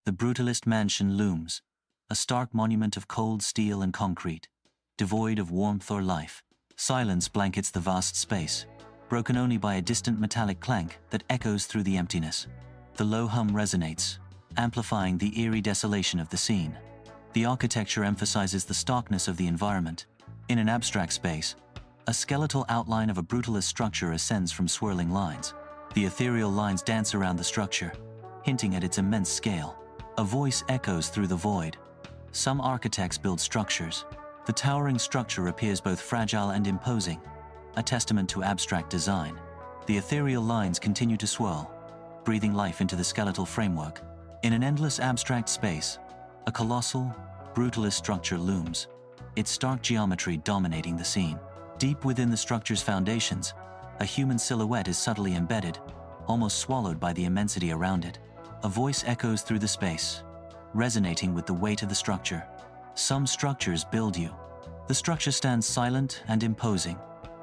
The brutalist mansion looms, a stark monument of cold steel and concrete, devoid of warmth or life. Silence blankets the vast space, broken only by a distant metallic clank that echoes through the emptiness. The low hum resonates, amplifying the eerie desolation of the scene. The architecture emphasizes the starkness of the environment. In an abstract space, a skeletal outline of a brutalist structure ascends from swirling lines. The ethereal lines dance around the structure, hinting at its immense scale. A voice echoes through the void. Some architects build structures. The towering structure appears both fragile and imposing, a testament to abstract design. The ethereal lines continue to swirl, breathing life into the skeletal framework. In an endless abstract space, a colossal, brutalist structure looms, its stark geometry dominating the scene. Deep within the structure's foundations, a human silhouette is subtly embedded, almost swallowed by the immensity around it. A voice echoes through the space, resonating with the weight of the structure. Some structures build you. The structure stands silent and imposing,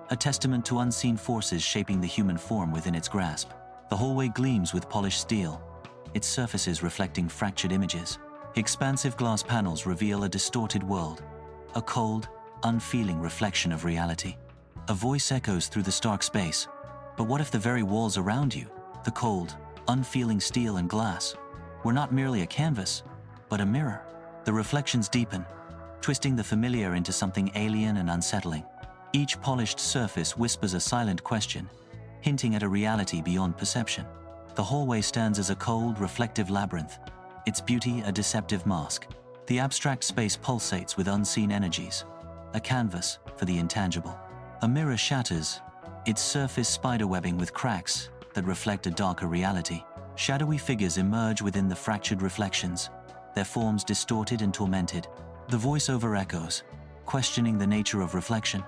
a testament to unseen forces shaping the human form within its grasp. The hallway gleams with polished steel, its surfaces reflecting fractured images. Expansive glass panels reveal a distorted world, a cold, unfeeling reflection of reality. A voice echoes through the stark space. But what if the very walls around you, the cold, unfeeling steel and glass, were not merely a canvas, but a mirror? The reflections deepen, twisting the familiar into something alien and unsettling. Each polished surface whispers a silent question, hinting at a reality beyond perception. The hallway stands as a cold, reflective labyrinth, its beauty a deceptive mask. The abstract space pulsates with unseen energies, a canvas for the intangible. A mirror shatters, its surface spiderwebbing with cracks that reflect a darker reality. Shadowy figures emerge within the fractured reflections, their forms distorted and tormented. The voiceover echoes, questioning the nature of reflection,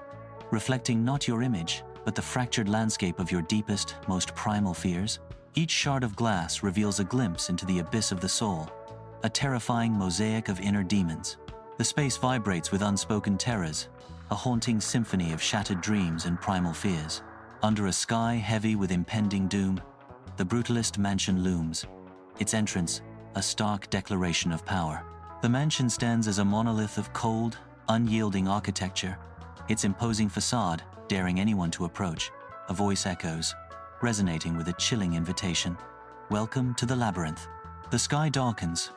reflecting not your image, but the fractured landscape of your deepest, most primal fears. Each shard of glass reveals a glimpse into the abyss of the soul, a terrifying mosaic of inner demons. The space vibrates with unspoken terrors, a haunting symphony of shattered dreams and primal fears. Under a sky heavy with impending doom, the brutalist mansion looms, its entrance a stark declaration of power. The mansion stands as a monolith of cold, unyielding architecture, its imposing facade daring anyone to approach. A voice echoes, resonating with a chilling invitation. Welcome to the Labyrinth. The sky darkens,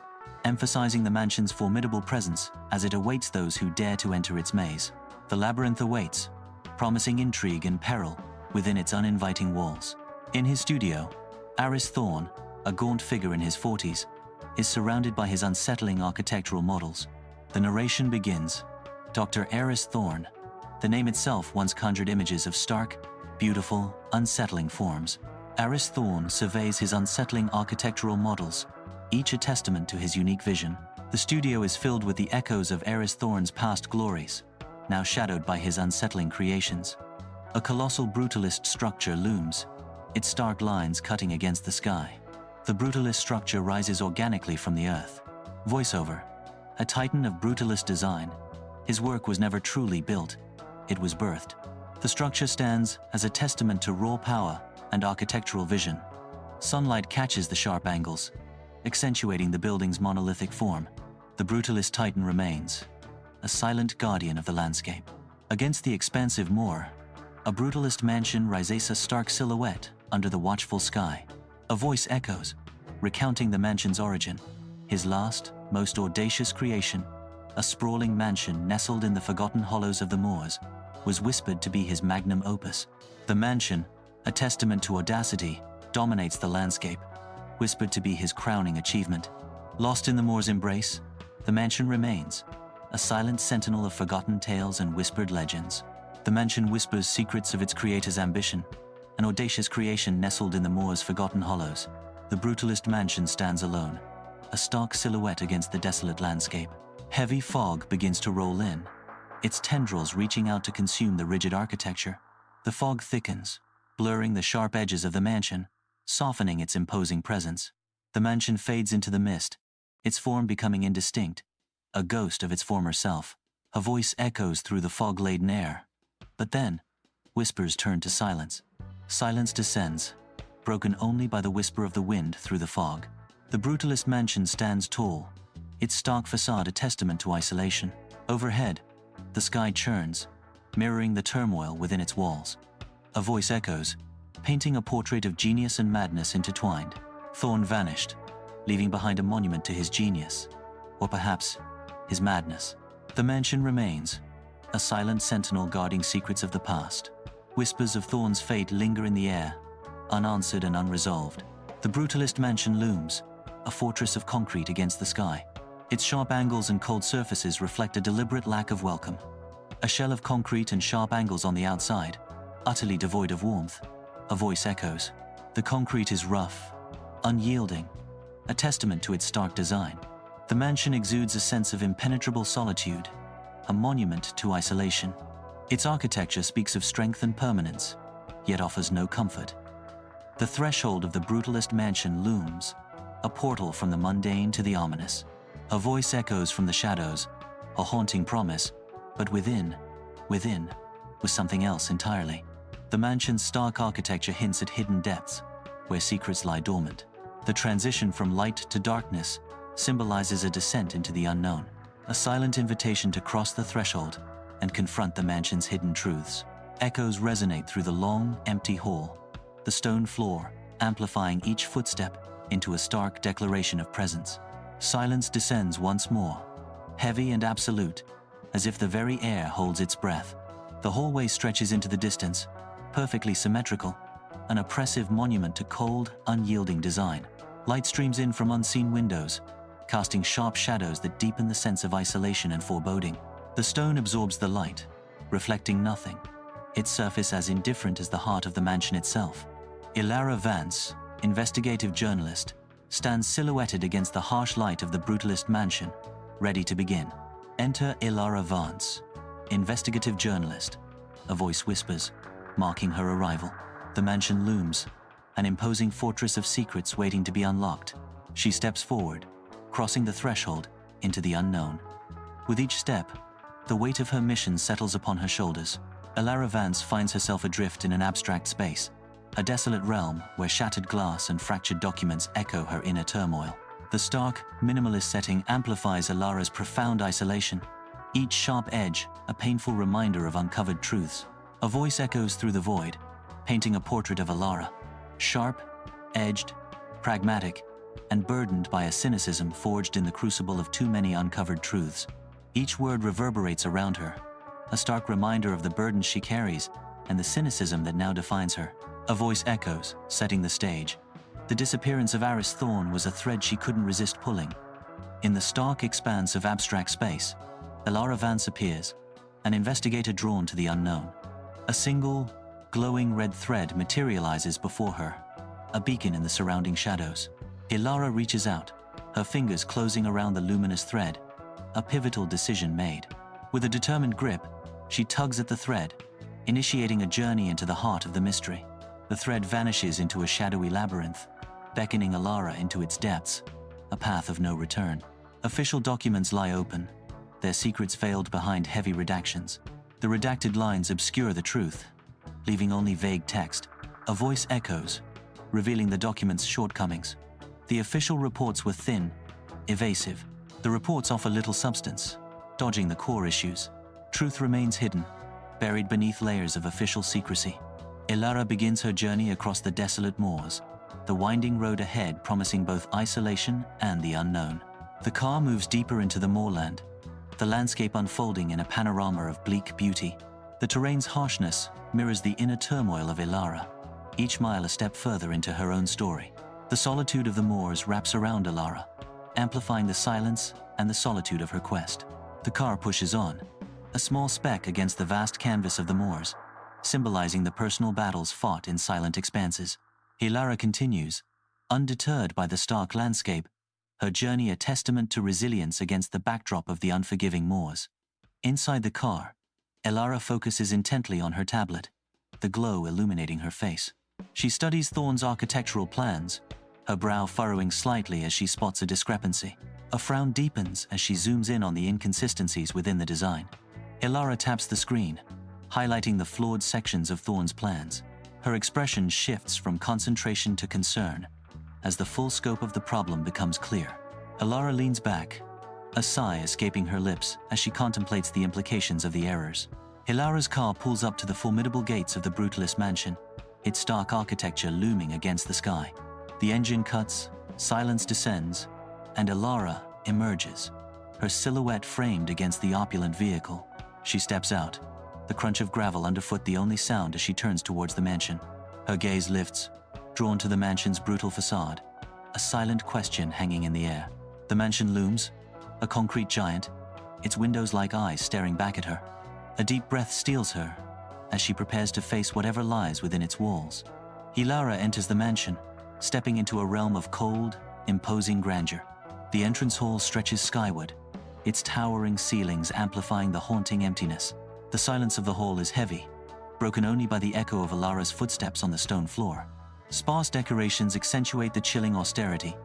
emphasizing the mansion's formidable presence as it awaits those who dare to enter its maze. The labyrinth awaits, promising intrigue and peril within its uninviting walls. In his studio, Aris Thorne, a gaunt figure in his 40s, is surrounded by his unsettling architectural models. The narration begins. Dr. Aris Thorne. The name itself once conjured images of stark, beautiful, unsettling forms. Aris Thorne surveys his unsettling architectural models, each a testament to his unique vision. The studio is filled with the echoes of Aris Thorne's past glories, now shadowed by his unsettling creations. A colossal brutalist structure looms, its stark lines cutting against the sky. The brutalist structure rises organically from the earth. Voiceover. A titan of brutalist design, his work was never truly built, it was birthed. The structure stands as a testament to raw power and architectural vision. Sunlight catches the sharp angles, accentuating the building's monolithic form. The brutalist titan remains, a silent guardian of the landscape. Against the expansive moor, a brutalist mansion rises a stark silhouette under the watchful sky. A voice echoes, recounting the mansion's origin. His last, most audacious creation, a sprawling mansion nestled in the forgotten hollows of the moors, was whispered to be his magnum opus. The mansion, a testament to audacity, dominates the landscape, whispered to be his crowning achievement. Lost in the moor's embrace, the mansion remains, a silent sentinel of forgotten tales and whispered legends. The mansion whispers secrets of its creator's ambition, an audacious creation nestled in the moor's forgotten hollows. The brutalist mansion stands alone, a stark silhouette against the desolate landscape. Heavy fog begins to roll in, its tendrils reaching out to consume the rigid architecture. The fog thickens, blurring the sharp edges of the mansion, softening its imposing presence. The mansion fades into the mist, its form becoming indistinct, a ghost of its former self. A voice echoes through the fog-laden air. But then, whispers turn to silence. Silence descends, broken only by the whisper of the wind through the fog. The brutalist mansion stands tall, its stark facade a testament to isolation. Overhead, the sky churns, mirroring the turmoil within its walls. A voice echoes, painting a portrait of genius and madness intertwined. Thorne vanished, leaving behind a monument to his genius, or perhaps his madness. The mansion remains, a silent sentinel guarding secrets of the past. Whispers of Thorne's fate linger in the air, unanswered and unresolved. The brutalist mansion looms, a fortress of concrete against the sky. Its sharp angles and cold surfaces reflect a deliberate lack of welcome. A shell of concrete and sharp angles on the outside, utterly devoid of warmth. A voice echoes. The concrete is rough, unyielding, a testament to its stark design. The mansion exudes a sense of impenetrable solitude, a monument to isolation. Its architecture speaks of strength and permanence, yet offers no comfort. The threshold of the brutalist mansion looms, a portal from the mundane to the ominous. A voice echoes from the shadows, a haunting promise, but within was something else entirely. The mansion's stark architecture hints at hidden depths, where secrets lie dormant. The transition from light to darkness symbolizes a descent into the unknown, a silent invitation to cross the threshold and confront the mansion's hidden truths. Echoes resonate through the long, empty hall, the stone floor amplifying each footstep into a stark declaration of presence. Silence descends once more, heavy and absolute, as if the very air holds its breath. The hallway stretches into the distance, perfectly symmetrical, an oppressive monument to cold, unyielding design. Light streams in from unseen windows, casting sharp shadows that deepen the sense of isolation and foreboding. The stone absorbs the light, reflecting nothing, its surface as indifferent as the heart of the mansion itself. Elara Vance, investigative journalist, stands silhouetted against the harsh light of the brutalist mansion, ready to begin. Enter Elara Vance, investigative journalist. A voice whispers, marking her arrival. The mansion looms, an imposing fortress of secrets waiting to be unlocked. She steps forward, crossing the threshold into the unknown. With each step, the weight of her mission settles upon her shoulders. Elara Vance finds herself adrift in an abstract space, a desolate realm where shattered glass and fractured documents echo her inner turmoil. The stark, minimalist setting amplifies Elara's profound isolation, each sharp edge a painful reminder of uncovered truths. A voice echoes through the void, painting a portrait of Elara, sharp, edged, pragmatic, and burdened by a cynicism forged in the crucible of too many uncovered truths. Each word reverberates around her, a stark reminder of the burden she carries and the cynicism that now defines her. A voice echoes, setting the stage. The disappearance of Aris Thorne was a thread she couldn't resist pulling. In the stark expanse of abstract space, Elara Vance appears, an investigator drawn to the unknown. A single, glowing red thread materializes before her, a beacon in the surrounding shadows. Elara reaches out, her fingers closing around the luminous thread, a pivotal decision made. With a determined grip, she tugs at the thread, initiating a journey into the heart of the mystery. The thread vanishes into a shadowy labyrinth, beckoning Elara into its depths, a path of no return. Official documents lie open, their secrets veiled behind heavy redactions. The redacted lines obscure the truth, leaving only vague text. A voice echoes, revealing the document's shortcomings. The official reports were thin, evasive. The reports offer little substance, dodging the core issues. Truth remains hidden, buried beneath layers of official secrecy. Elara begins her journey across the desolate moors, the winding road ahead promising both isolation and the unknown. The car moves deeper into the moorland, the landscape unfolding in a panorama of bleak beauty. The terrain's harshness mirrors the inner turmoil of Elara, each mile a step further into her own story. The solitude of the moors wraps around Elara, amplifying the silence and the solitude of her quest. The car pushes on, a small speck against the vast canvas of the moors, symbolizing the personal battles fought in silent expanses. Elara continues, undeterred by the stark landscape, her journey a testament to resilience against the backdrop of the unforgiving moors. Inside the car, Elara focuses intently on her tablet, the glow illuminating her face. She studies Thorne's architectural plans, her brow furrowing slightly as she spots a discrepancy. A frown deepens as she zooms in on the inconsistencies within the design. Elara taps the screen, highlighting the flawed sections of Thorne's plans. Her expression shifts from concentration to concern, as the full scope of the problem becomes clear. Elara leans back, a sigh escaping her lips as she contemplates the implications of the errors. Elara's car pulls up to the formidable gates of the Brutalist mansion, its stark architecture looming against the sky. The engine cuts, silence descends, and Elara emerges, her silhouette framed against the opulent vehicle. She steps out, the crunch of gravel underfoot the only sound as she turns towards the mansion. Her gaze lifts, drawn to the mansion's brutal facade, a silent question hanging in the air. The mansion looms, a concrete giant, its windows like eyes staring back at her. A deep breath steals her as she prepares to face whatever lies within its walls. Elara enters the mansion, stepping into a realm of cold, imposing grandeur. The entrance hall stretches skyward, its towering ceilings amplifying the haunting emptiness. The silence of the hall is heavy, broken only by the echo of Elara's footsteps on the stone floor. Sparse decorations accentuate the chilling austerity,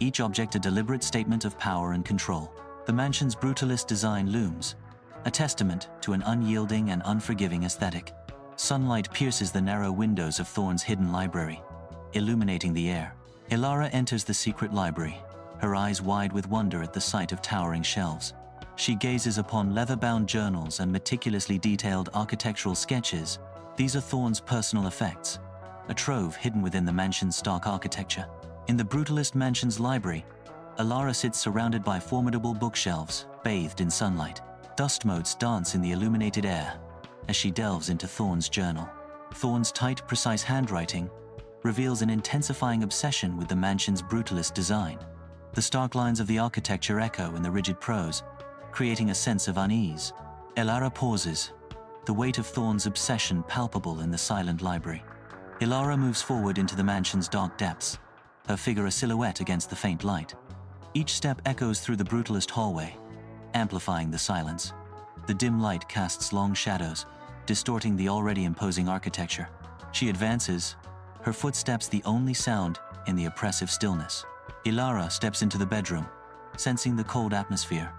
each object a deliberate statement of power and control. The mansion's brutalist design looms, a testament to an unyielding and unforgiving aesthetic. Sunlight pierces the narrow windows of Thorne's hidden library, illuminating the air. Elara enters the secret library, her eyes wide with wonder at the sight of towering shelves. She gazes upon leather-bound journals and meticulously detailed architectural sketches. These are Thorne's personal effects, a trove hidden within the mansion's stark architecture. In the Brutalist mansion's library, Elara sits surrounded by formidable bookshelves, bathed in sunlight. Dust motes dance in the illuminated air as she delves into Thorne's journal. Thorne's tight, precise handwriting reveals an intensifying obsession with the mansion's brutalist design. The stark lines of the architecture echo in the rigid prose, creating a sense of unease. Elara pauses, the weight of Thorne's obsession palpable in the silent library. Elara moves forward into the mansion's dark depths, her figure a silhouette against the faint light. Each step echoes through the brutalist hallway, amplifying the silence. The dim light casts long shadows, distorting the already imposing architecture. She advances, her footsteps the only sound in the oppressive stillness. Elara steps into the bedroom, sensing the cold atmosphere,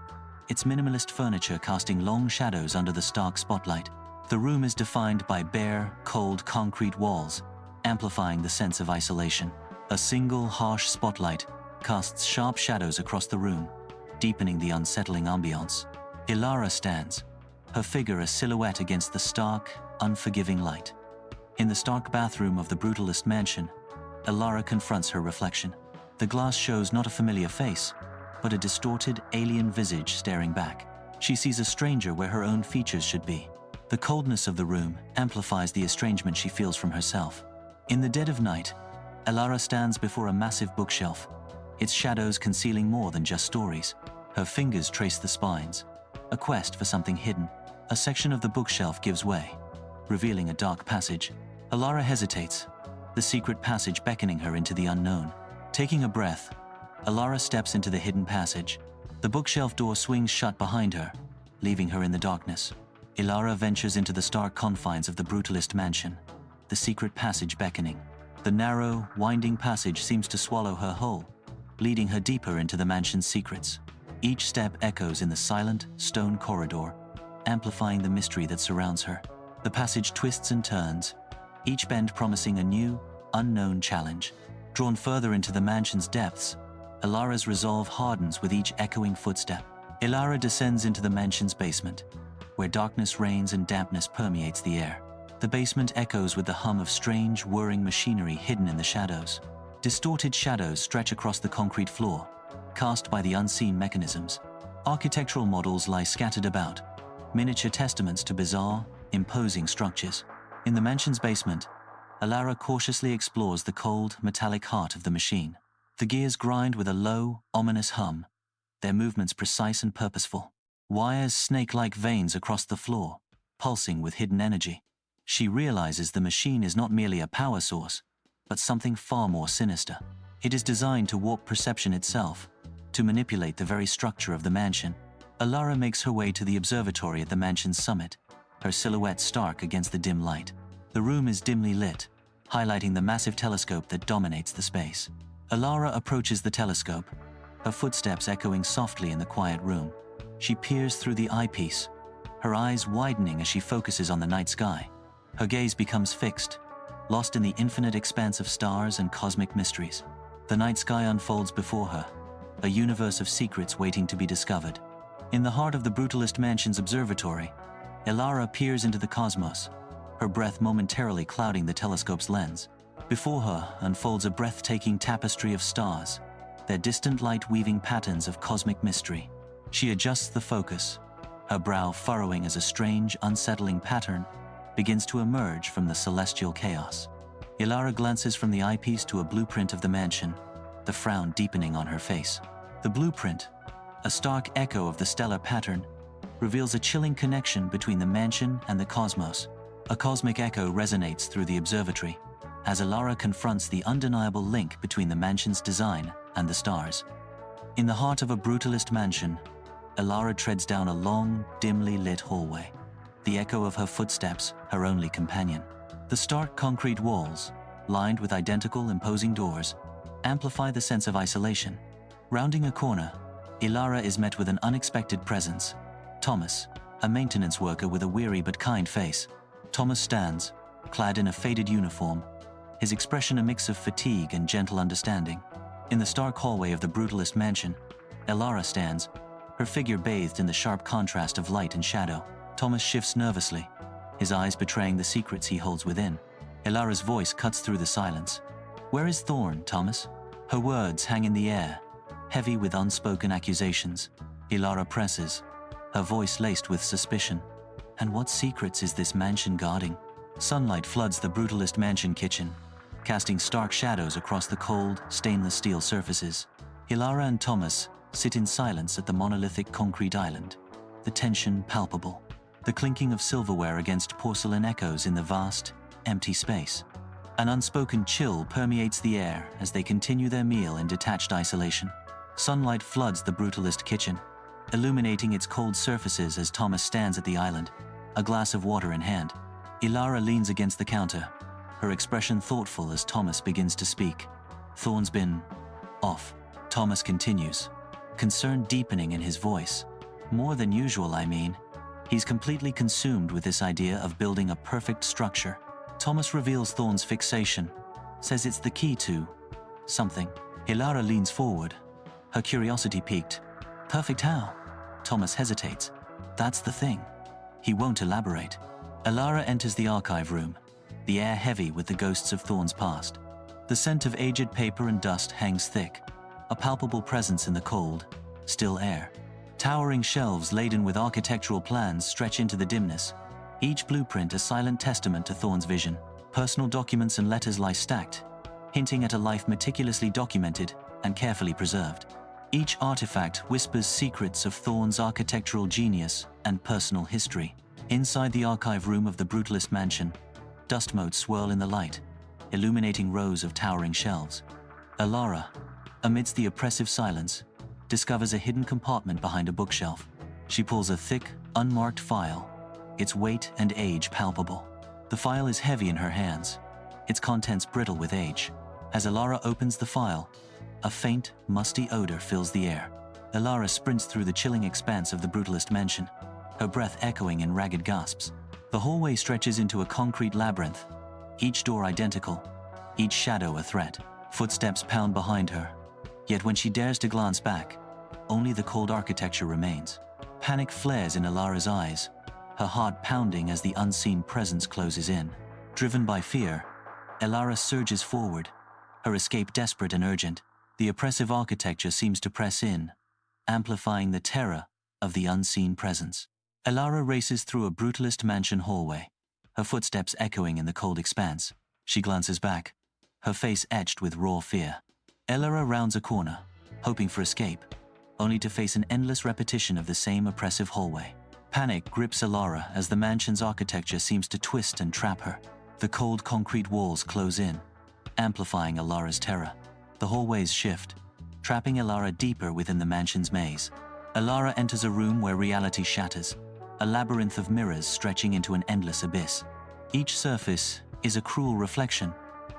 its minimalist furniture casting long shadows under the stark spotlight. The room is defined by bare, cold concrete walls, amplifying the sense of isolation. A single harsh spotlight casts sharp shadows across the room, deepening the unsettling ambiance. Elara stands, her figure a silhouette against the stark, unforgiving light. In the stark bathroom of the Brutalist mansion, Elara confronts her reflection. The glass shows not a familiar face, but a distorted, alien visage staring back. She sees a stranger where her own features should be. The coldness of the room amplifies the estrangement she feels from herself. In the dead of night, Elara stands before a massive bookshelf, its shadows concealing more than just stories. Her fingers trace the spines, a quest for something hidden. A section of the bookshelf gives way, revealing a dark passage. Elara hesitates, the secret passage beckoning her into the unknown. Taking a breath, Elara steps into the hidden passage. The bookshelf door swings shut behind her, leaving her in the darkness. Elara ventures into the stark confines of the Brutalist mansion, the secret passage beckoning. The narrow, winding passage seems to swallow her whole, leading her deeper into the mansion's secrets. Each step echoes in the silent, stone corridor, amplifying the mystery that surrounds her. The passage twists and turns, each bend promising a new, unknown challenge. Drawn further into the mansion's depths, Elara's resolve hardens with each echoing footstep. Elara descends into the mansion's basement, where darkness reigns and dampness permeates the air. The basement echoes with the hum of strange, whirring machinery hidden in the shadows. Distorted shadows stretch across the concrete floor, cast by the unseen mechanisms. Architectural models lie scattered about, miniature testaments to bizarre, imposing structures. In the mansion's basement, Elara cautiously explores the cold, metallic heart of the machine. The gears grind with a low, ominous hum, their movements precise and purposeful. Wires snake-like veins across the floor, pulsing with hidden energy. She realizes the machine is not merely a power source, but something far more sinister. It is designed to warp perception itself, to manipulate the very structure of the mansion. Elara makes her way to the observatory at the mansion's summit, her silhouette stark against the dim light. The room is dimly lit, highlighting the massive telescope that dominates the space. Elara approaches the telescope, her footsteps echoing softly in the quiet room. She peers through the eyepiece, her eyes widening as she focuses on the night sky. Her gaze becomes fixed, lost in the infinite expanse of stars and cosmic mysteries. The night sky unfolds before her, a universe of secrets waiting to be discovered. In the heart of the Brutalist Mansion's observatory, Elara peers into the cosmos, her breath momentarily clouding the telescope's lens. Before her unfolds a breathtaking tapestry of stars, their distant light weaving patterns of cosmic mystery. She adjusts the focus, her brow furrowing as a strange, unsettling pattern begins to emerge from the celestial chaos. Elara glances from the eyepiece to a blueprint of the mansion, the frown deepening on her face. The blueprint, a stark echo of the stellar pattern, reveals a chilling connection between the mansion and the cosmos. A cosmic echo resonates through the observatory as Elara confronts the undeniable link between the mansion's design and the stars. In the heart of a brutalist mansion, Elara treads down a long, dimly lit hallway, the echo of her footsteps her only companion. The stark concrete walls, lined with identical imposing doors, amplify the sense of isolation. Rounding a corner, Elara is met with an unexpected presence. Thomas, a maintenance worker with a weary but kind face. Thomas stands, clad in a faded uniform, his expression a mix of fatigue and gentle understanding. In the stark hallway of the Brutalist Mansion, Elara stands, her figure bathed in the sharp contrast of light and shadow. Thomas shifts nervously, his eyes betraying the secrets he holds within. Elara's voice cuts through the silence. "Where is Thorne, Thomas?" Her words hang in the air, heavy with unspoken accusations. Elara presses, her voice laced with suspicion. "And what secrets is this mansion guarding?" Sunlight floods the Brutalist Mansion kitchen, casting stark shadows across the cold, stainless steel surfaces. Elara and Thomas sit in silence at the monolithic concrete island, the tension palpable. The clinking of silverware against porcelain echoes in the vast, empty space. An unspoken chill permeates the air as they continue their meal in detached isolation. Sunlight floods the Brutalist kitchen, illuminating its cold surfaces as Thomas stands at the island, a glass of water in hand. Elara leans against the counter, her expression thoughtful as Thomas begins to speak. "Thorne's been off," Thomas continues, concern deepening in his voice. "More than usual, I mean. He's completely consumed with this idea of building a perfect structure." Thomas reveals Thorne's fixation, says it's the key to something. Elara leans forward, her curiosity piqued. "Perfect how?" Thomas hesitates. "That's the thing." He won't elaborate. Elara enters the archive room, the air heavy with the ghosts of Thorne's past. The scent of aged paper and dust hangs thick, a palpable presence in the cold, still air. Towering shelves laden with architectural plans stretch into the dimness, each blueprint a silent testament to Thorne's vision. Personal documents and letters lie stacked, hinting at a life meticulously documented and carefully preserved. Each artifact whispers secrets of Thorne's architectural genius and personal history. Inside the archive room of the Brutalist Mansion, dust motes swirl in the light, illuminating rows of towering shelves. Elara, amidst the oppressive silence, discovers a hidden compartment behind a bookshelf. She pulls a thick, unmarked file, its weight and age palpable. The file is heavy in her hands, its contents brittle with age. As Elara opens the file, a faint, musty odor fills the air. Elara sprints through the chilling expanse of the Brutalist Mansion, her breath echoing in ragged gasps. The hallway stretches into a concrete labyrinth, each door identical, each shadow a threat. Footsteps pound behind her, yet when she dares to glance back, only the cold architecture remains. Panic flares in Elara's eyes, her heart pounding as the unseen presence closes in. Driven by fear, Elara surges forward, her escape desperate and urgent. The oppressive architecture seems to press in, amplifying the terror of the unseen presence. Elara races through a Brutalist Mansion hallway, her footsteps echoing in the cold expanse. She glances back, her face etched with raw fear. Elara rounds a corner, hoping for escape, only to face an endless repetition of the same oppressive hallway. Panic grips Elara as the mansion's architecture seems to twist and trap her. The cold concrete walls close in, amplifying Elara's terror. The hallways shift, trapping Elara deeper within the mansion's maze. Elara enters a room where reality shatters, a labyrinth of mirrors stretching into an endless abyss. Each surface is a cruel reflection,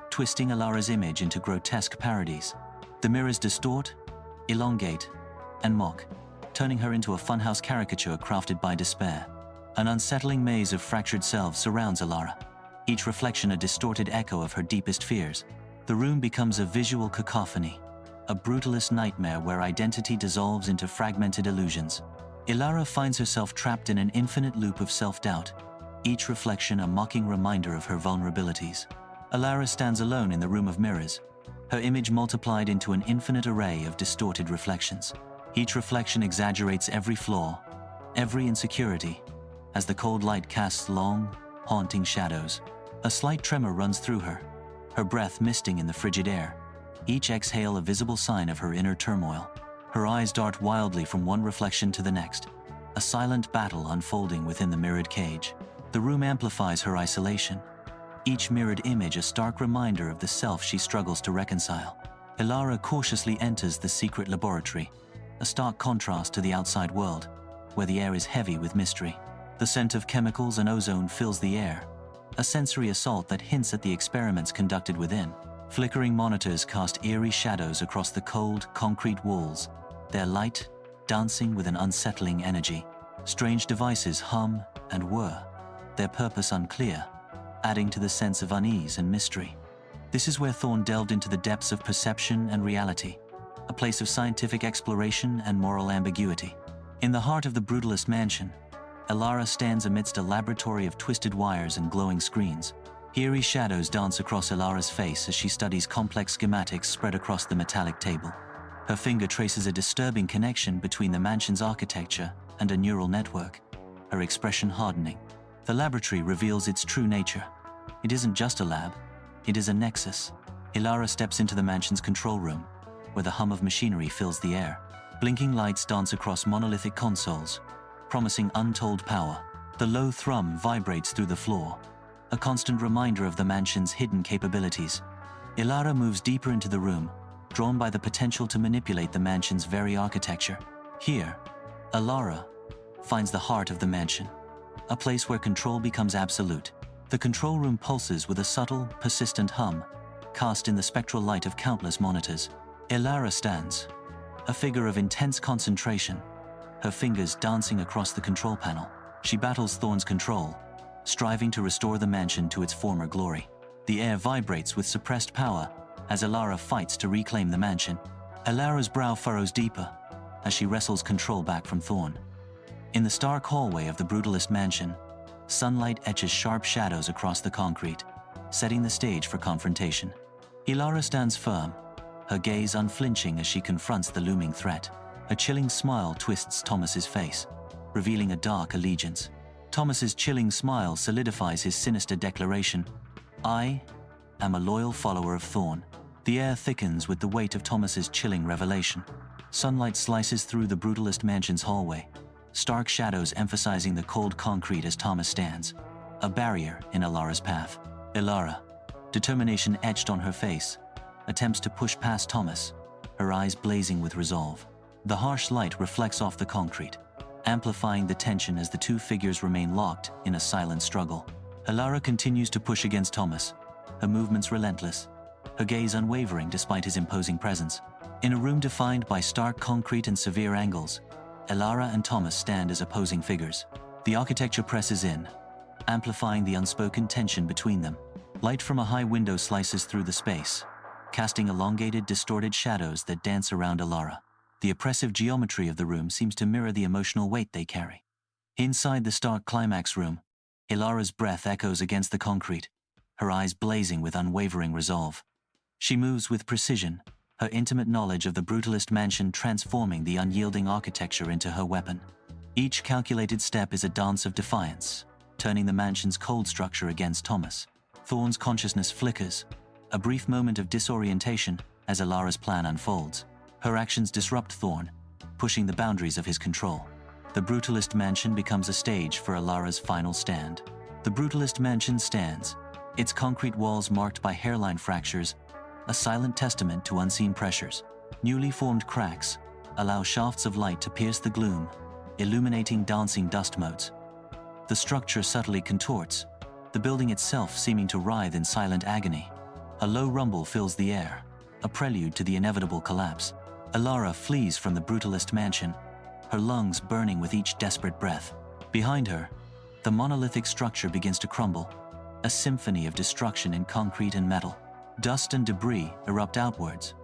twisting Elara's image into grotesque parodies. The mirrors distort, elongate, and mock, turning her into a funhouse caricature crafted by despair. An unsettling maze of fractured selves surrounds Elara, each reflection a distorted echo of her deepest fears. The room becomes a visual cacophony, a brutalist nightmare where identity dissolves into fragmented illusions. Elara finds herself trapped in an infinite loop of self-doubt, each reflection a mocking reminder of her vulnerabilities. Elara stands alone in the room of mirrors, her image multiplied into an infinite array of distorted reflections. Each reflection exaggerates every flaw, every insecurity, as the cold light casts long, haunting shadows. A slight tremor runs through her, her breath misting in the frigid air, each exhale a visible sign of her inner turmoil. Her eyes dart wildly from one reflection to the next, a silent battle unfolding within the mirrored cage. The room amplifies her isolation, each mirrored image a stark reminder of the self she struggles to reconcile. Elara cautiously enters the secret laboratory, a stark contrast to the outside world, where the air is heavy with mystery. The scent of chemicals and ozone fills the air, a sensory assault that hints at the experiments conducted within. Flickering monitors cast eerie shadows across the cold, concrete walls, their light dancing with an unsettling energy. Strange devices hum and whir, their purpose unclear, adding to the sense of unease and mystery. This is where Thorne delved into the depths of perception and reality, a place of scientific exploration and moral ambiguity. In the heart of the brutalist mansion, Elara stands amidst a laboratory of twisted wires and glowing screens. Eerie shadows dance across Elara's face as she studies complex schematics spread across the metallic table. Her finger traces a disturbing connection between the mansion's architecture and a neural network, her expression hardening. The laboratory reveals its true nature. It isn't just a lab, it is a nexus. Elara steps into the mansion's control room, where the hum of machinery fills the air. Blinking lights dance across monolithic consoles, promising untold power. The low thrum vibrates through the floor, a constant reminder of the mansion's hidden capabilities. Elara moves deeper into the room, drawn by the potential to manipulate the mansion's very architecture. Here, Elara finds the heart of the mansion, a place where control becomes absolute. The control room pulses with a subtle, persistent hum, cast in the spectral light of countless monitors. Elara stands, a figure of intense concentration, her fingers dancing across the control panel. She battles Thorne's control, striving to restore the mansion to its former glory. The air vibrates with suppressed power as Elara fights to reclaim the mansion. Elara's brow furrows deeper as she wrestles control back from Thorne. In the stark hallway of the brutalist mansion, sunlight etches sharp shadows across the concrete, setting the stage for confrontation. Elara stands firm, her gaze unflinching as she confronts the looming threat. A chilling smile twists Thomas's face, revealing a dark allegiance. Thomas's chilling smile solidifies his sinister declaration, "I am a loyal follower of Thorne." The air thickens with the weight of Thomas's chilling revelation. Sunlight slices through the brutalist mansion's hallway, stark shadows emphasizing the cold concrete as Thomas stands, a barrier in Elara's path. Elara, determination etched on her face, attempts to push past Thomas, her eyes blazing with resolve. The harsh light reflects off the concrete, amplifying the tension as the two figures remain locked in a silent struggle. Elara continues to push against Thomas, her movements relentless, her gaze unwavering despite his imposing presence. In a room defined by stark concrete and severe angles, Elara and Thomas stand as opposing figures. The architecture presses in, amplifying the unspoken tension between them. Light from a high window slices through the space, casting elongated, distorted shadows that dance around Elara. The oppressive geometry of the room seems to mirror the emotional weight they carry. Inside the stark climax room, Elara's breath echoes against the concrete, her eyes blazing with unwavering resolve. She moves with precision, her intimate knowledge of the brutalist mansion transforming the unyielding architecture into her weapon. Each calculated step is a dance of defiance, turning the mansion's cold structure against Thomas. Thorne's consciousness flickers, a brief moment of disorientation as Elara's plan unfolds. Her actions disrupt Thorne, pushing the boundaries of his control. The brutalist mansion becomes a stage for Elara's final stand. The brutalist mansion stands, its concrete walls marked by hairline fractures, a silent testament to unseen pressures. Newly formed cracks allow shafts of light to pierce the gloom, illuminating dancing dust motes. The structure subtly contorts, the building itself seeming to writhe in silent agony. A low rumble fills the air, a prelude to the inevitable collapse. Elara flees from the brutalist mansion, her lungs burning with each desperate breath. Behind her, the monolithic structure begins to crumble, a symphony of destruction in concrete and metal. Dust and debris erupt outwards,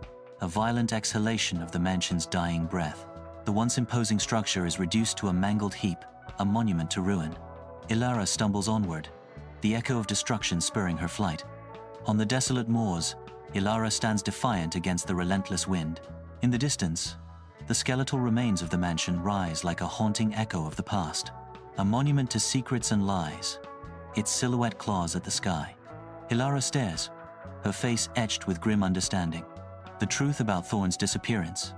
a violent exhalation of the mansion's dying breath. The once imposing structure is reduced to a mangled heap, a monument to ruin. Elara stumbles onward, the echo of destruction spurring her flight. On the desolate moors, Elara stands defiant against the relentless wind. In the distance, the skeletal remains of the mansion rise like a haunting echo of the past, a monument to secrets and lies. Its silhouette claws at the sky. Elara stares, her face etched with grim understanding. The truth about Thorne's disappearance,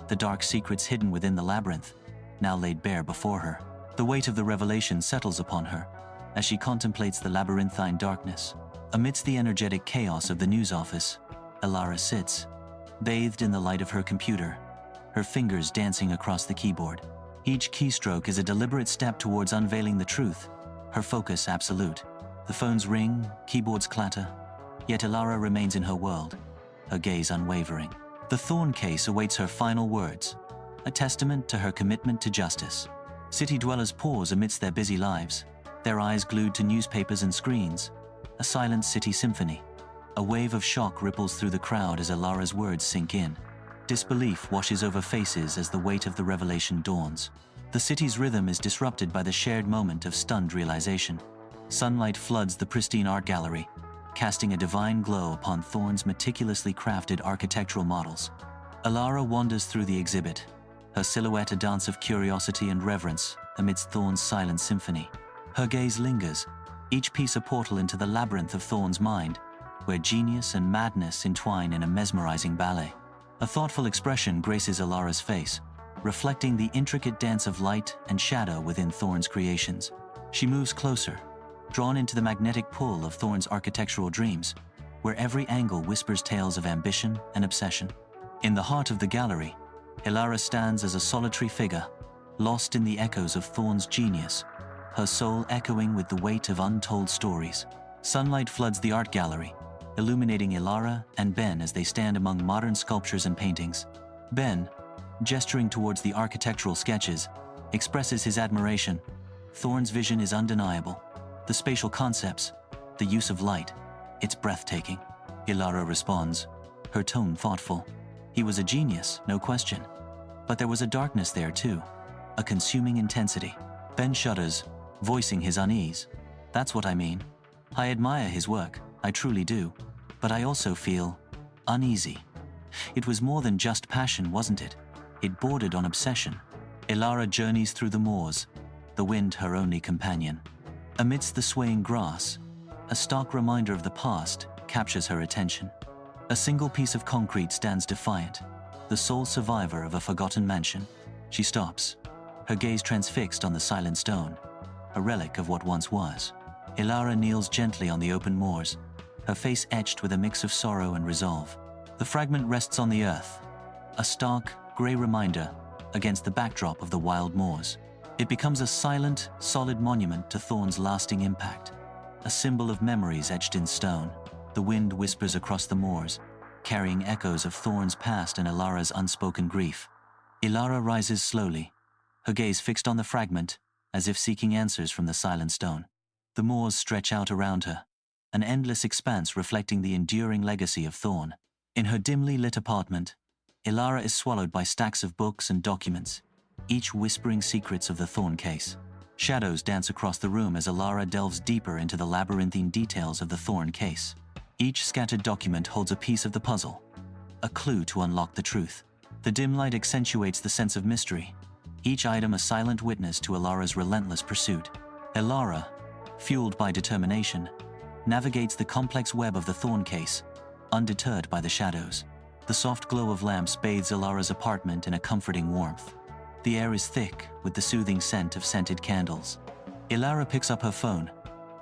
the dark secrets hidden within the labyrinth, now laid bare before her. The weight of the revelation settles upon her as she contemplates the labyrinthine darkness. Amidst the energetic chaos of the news office, Elara sits, bathed in the light of her computer, her fingers dancing across the keyboard. Each keystroke is a deliberate step towards unveiling the truth, her focus absolute. The phones ring, keyboards clatter, yet Elara remains in her world, her gaze unwavering. The Thorne case awaits her final words, a testament to her commitment to justice. City dwellers pause amidst their busy lives, their eyes glued to newspapers and screens, a silent city symphony. A wave of shock ripples through the crowd as Elara's words sink in. Disbelief washes over faces as the weight of the revelation dawns. The city's rhythm is disrupted by the shared moment of stunned realization. Sunlight floods the pristine art gallery, casting a divine glow upon Thorne's meticulously crafted architectural models. Elara wanders through the exhibit, her silhouette a dance of curiosity and reverence amidst Thorne's silent symphony. Her gaze lingers, each piece a portal into the labyrinth of Thorne's mind, where genius and madness entwine in a mesmerizing ballet. A thoughtful expression graces Elara's face, reflecting the intricate dance of light and shadow within Thorne's creations. She moves closer, drawn into the magnetic pull of Thorne's architectural dreams, where every angle whispers tales of ambition and obsession. In the heart of the gallery, Elara stands as a solitary figure, lost in the echoes of Thorne's genius, her soul echoing with the weight of untold stories. Sunlight floods the art gallery, illuminating Elara and Ben as they stand among modern sculptures and paintings. Ben, gesturing towards the architectural sketches, expresses his admiration. Thorne's vision is undeniable. The spatial concepts, the use of light, it's breathtaking. Elara responds, her tone thoughtful. He was a genius, no question. But there was a darkness there too, a consuming intensity. Ben shudders, voicing his unease. That's what I mean. I admire his work, I truly do. But I also feel uneasy. It was more than just passion, wasn't it? It bordered on obsession. Elara journeys through the moors, the wind her only companion. Amidst the swaying grass, a stark reminder of the past captures her attention. A single piece of concrete stands defiant, the sole survivor of a forgotten mansion. She stops, her gaze transfixed on the silent stone, a relic of what once was. Elara kneels gently on the open moors, her face etched with a mix of sorrow and resolve. The fragment rests on the earth, a stark, grey reminder against the backdrop of the wild moors. It becomes a silent, solid monument to Thorne's lasting impact, a symbol of memories etched in stone. The wind whispers across the moors, carrying echoes of Thorne's past and Elara's unspoken grief. Elara rises slowly, her gaze fixed on the fragment, as if seeking answers from the silent stone. The moors stretch out around her, an endless expanse reflecting the enduring legacy of Thorne. In her dimly lit apartment, Elara is swallowed by stacks of books and documents, each whispering secrets of the Thorne case. Shadows dance across the room as Elara delves deeper into the labyrinthine details of the Thorne case. Each scattered document holds a piece of the puzzle, a clue to unlock the truth. The dim light accentuates the sense of mystery, each item a silent witness to Elara's relentless pursuit. Elara, fueled by determination, navigates the complex web of the Thorne case, undeterred by the shadows. The soft glow of lamps bathes Elara's apartment in a comforting warmth. The air is thick with the soothing scent of scented candles. Elara picks up her phone,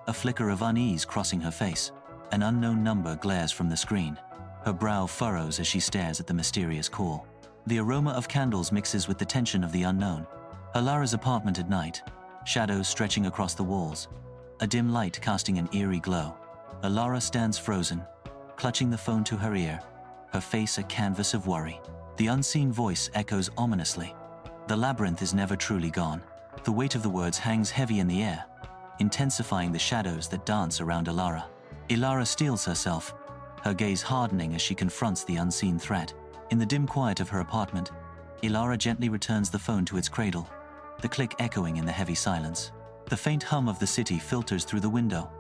a flicker of unease crossing her face. An unknown number glares from the screen. Her brow furrows as she stares at the mysterious call. The aroma of candles mixes with the tension of the unknown. Elara's apartment at night, shadows stretching across the walls, a dim light casting an eerie glow. Elara stands frozen, clutching the phone to her ear, her face a canvas of worry. The unseen voice echoes ominously. The labyrinth is never truly gone. The weight of the words hangs heavy in the air, intensifying the shadows that dance around Elara. Elara steels herself, her gaze hardening as she confronts the unseen threat. In the dim quiet of her apartment, Elara gently returns the phone to its cradle, the click echoing in the heavy silence. The faint hum of the city filters through the window,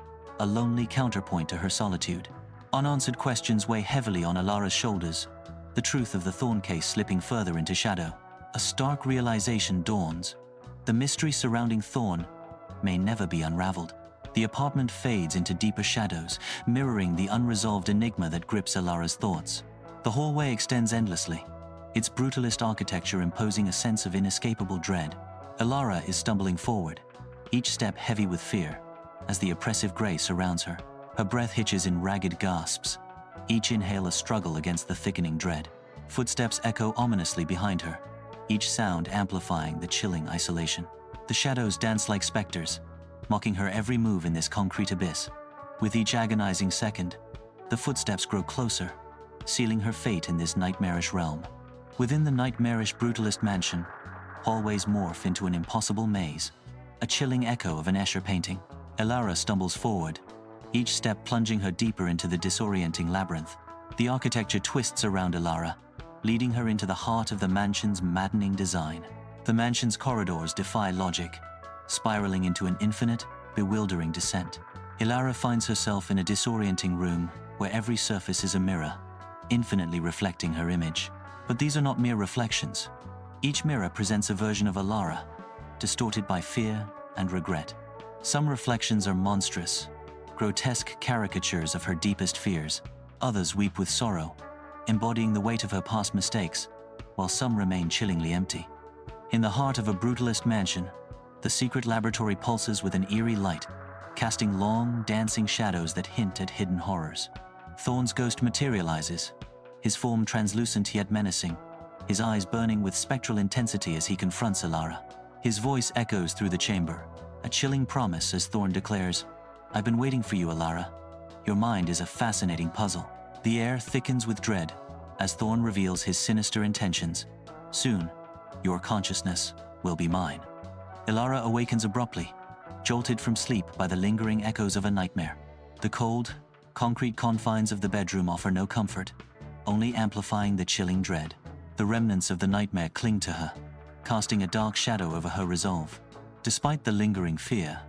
a lonely counterpoint to her solitude. Unanswered questions weigh heavily on Elara's shoulders, the truth of the Thorne case slipping further into shadow. A stark realization dawns. The mystery surrounding Thorne may never be unraveled. The apartment fades into deeper shadows, mirroring the unresolved enigma that grips Elara's thoughts. The hallway extends endlessly, its brutalist architecture imposing a sense of inescapable dread. Elara is stumbling forward, each step heavy with fear, as the oppressive gray surrounds her. Her breath hitches in ragged gasps, each inhale a struggle against the thickening dread. Footsteps echo ominously behind her, each sound amplifying the chilling isolation. The shadows dance like specters, mocking her every move in this concrete abyss. With each agonizing second, the footsteps grow closer, sealing her fate in this nightmarish realm. Within the nightmarish brutalist mansion, hallways morph into an impossible maze, a chilling echo of an Escher painting. Elara stumbles forward, each step plunging her deeper into the disorienting labyrinth. The architecture twists around Elara, leading her into the heart of the mansion's maddening design. The mansion's corridors defy logic, spiraling into an infinite, bewildering descent. Elara finds herself in a disorienting room where every surface is a mirror, infinitely reflecting her image. But these are not mere reflections. Each mirror presents a version of Elara, distorted by fear and regret. Some reflections are monstrous, grotesque caricatures of her deepest fears. Others weep with sorrow, embodying the weight of her past mistakes, while some remain chillingly empty. In the heart of a brutalist mansion, the secret laboratory pulses with an eerie light, casting long, dancing shadows that hint at hidden horrors. Thorne's ghost materializes, his form translucent yet menacing, his eyes burning with spectral intensity as he confronts Elara. His voice echoes through the chamber, a chilling promise as Thorne declares, "I've been waiting for you, Elara. Your mind is a fascinating puzzle." The air thickens with dread as Thorne reveals his sinister intentions. "Soon, your consciousness will be mine." Elara awakens abruptly, jolted from sleep by the lingering echoes of a nightmare. The cold, concrete confines of the bedroom offer no comfort, only amplifying the chilling dread. The remnants of the nightmare cling to her, casting a dark shadow over her resolve. Despite the lingering fear,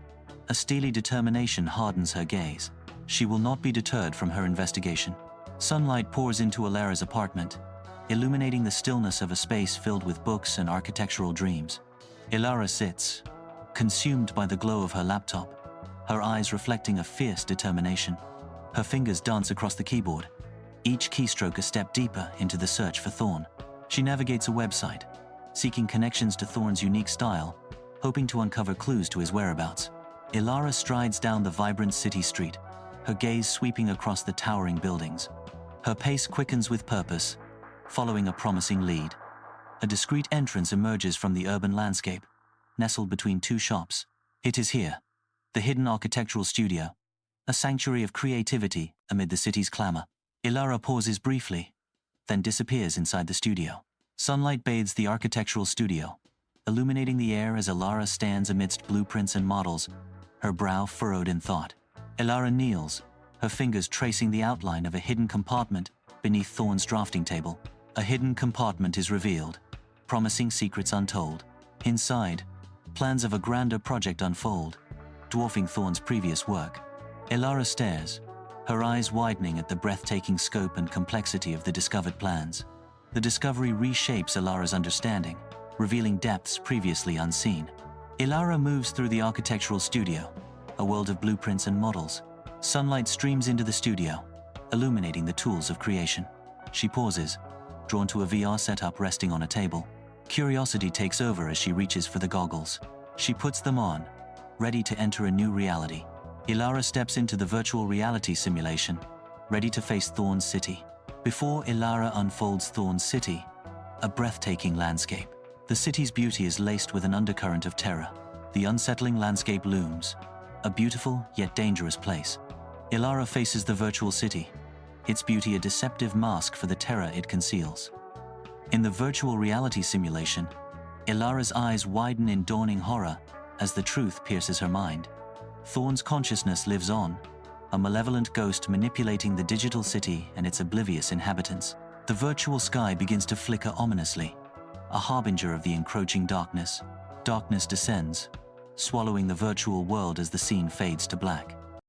a steely determination hardens her gaze. She will not be deterred from her investigation. Sunlight pours into Elara's apartment, illuminating the stillness of a space filled with books and architectural dreams. Elara sits, consumed by the glow of her laptop, her eyes reflecting a fierce determination. Her fingers dance across the keyboard, each keystroke a step deeper into the search for Thorne. She navigates a website, seeking connections to Thorne's unique style, hoping to uncover clues to his whereabouts. Elara strides down the vibrant city street, her gaze sweeping across the towering buildings. Her pace quickens with purpose, following a promising lead. A discreet entrance emerges from the urban landscape, nestled between two shops. It is here, the hidden architectural studio, a sanctuary of creativity amid the city's clamor. Elara pauses briefly, then disappears inside the studio. Sunlight bathes the architectural studio, illuminating the air as Elara stands amidst blueprints and models, her brow furrowed in thought. Elara kneels, her fingers tracing the outline of a hidden compartment beneath Thorne's drafting table. A hidden compartment is revealed, promising secrets untold. Inside, plans of a grander project unfold, dwarfing Thorne's previous work. Elara stares, her eyes widening at the breathtaking scope and complexity of the discovered plans. The discovery reshapes Elara's understanding, revealing depths previously unseen. Elara moves through the architectural studio, a world of blueprints and models. Sunlight streams into the studio, illuminating the tools of creation. She pauses, drawn to a VR setup resting on a table. Curiosity takes over as she reaches for the goggles. She puts them on, ready to enter a new reality. Elara steps into the virtual reality simulation, ready to face Thorne's city. Before Elara unfolds Thorne's city, a breathtaking landscape. The city's beauty is laced with an undercurrent of terror. The unsettling landscape looms, a beautiful yet dangerous place. Elara faces the virtual city, its beauty a deceptive mask for the terror it conceals. In the virtual reality simulation, Elara's eyes widen in dawning horror as the truth pierces her mind. Thorne's consciousness lives on, a malevolent ghost manipulating the digital city and its oblivious inhabitants. The virtual sky begins to flicker ominously, a harbinger of the encroaching darkness. Darkness descends, swallowing the virtual world as the scene fades to black.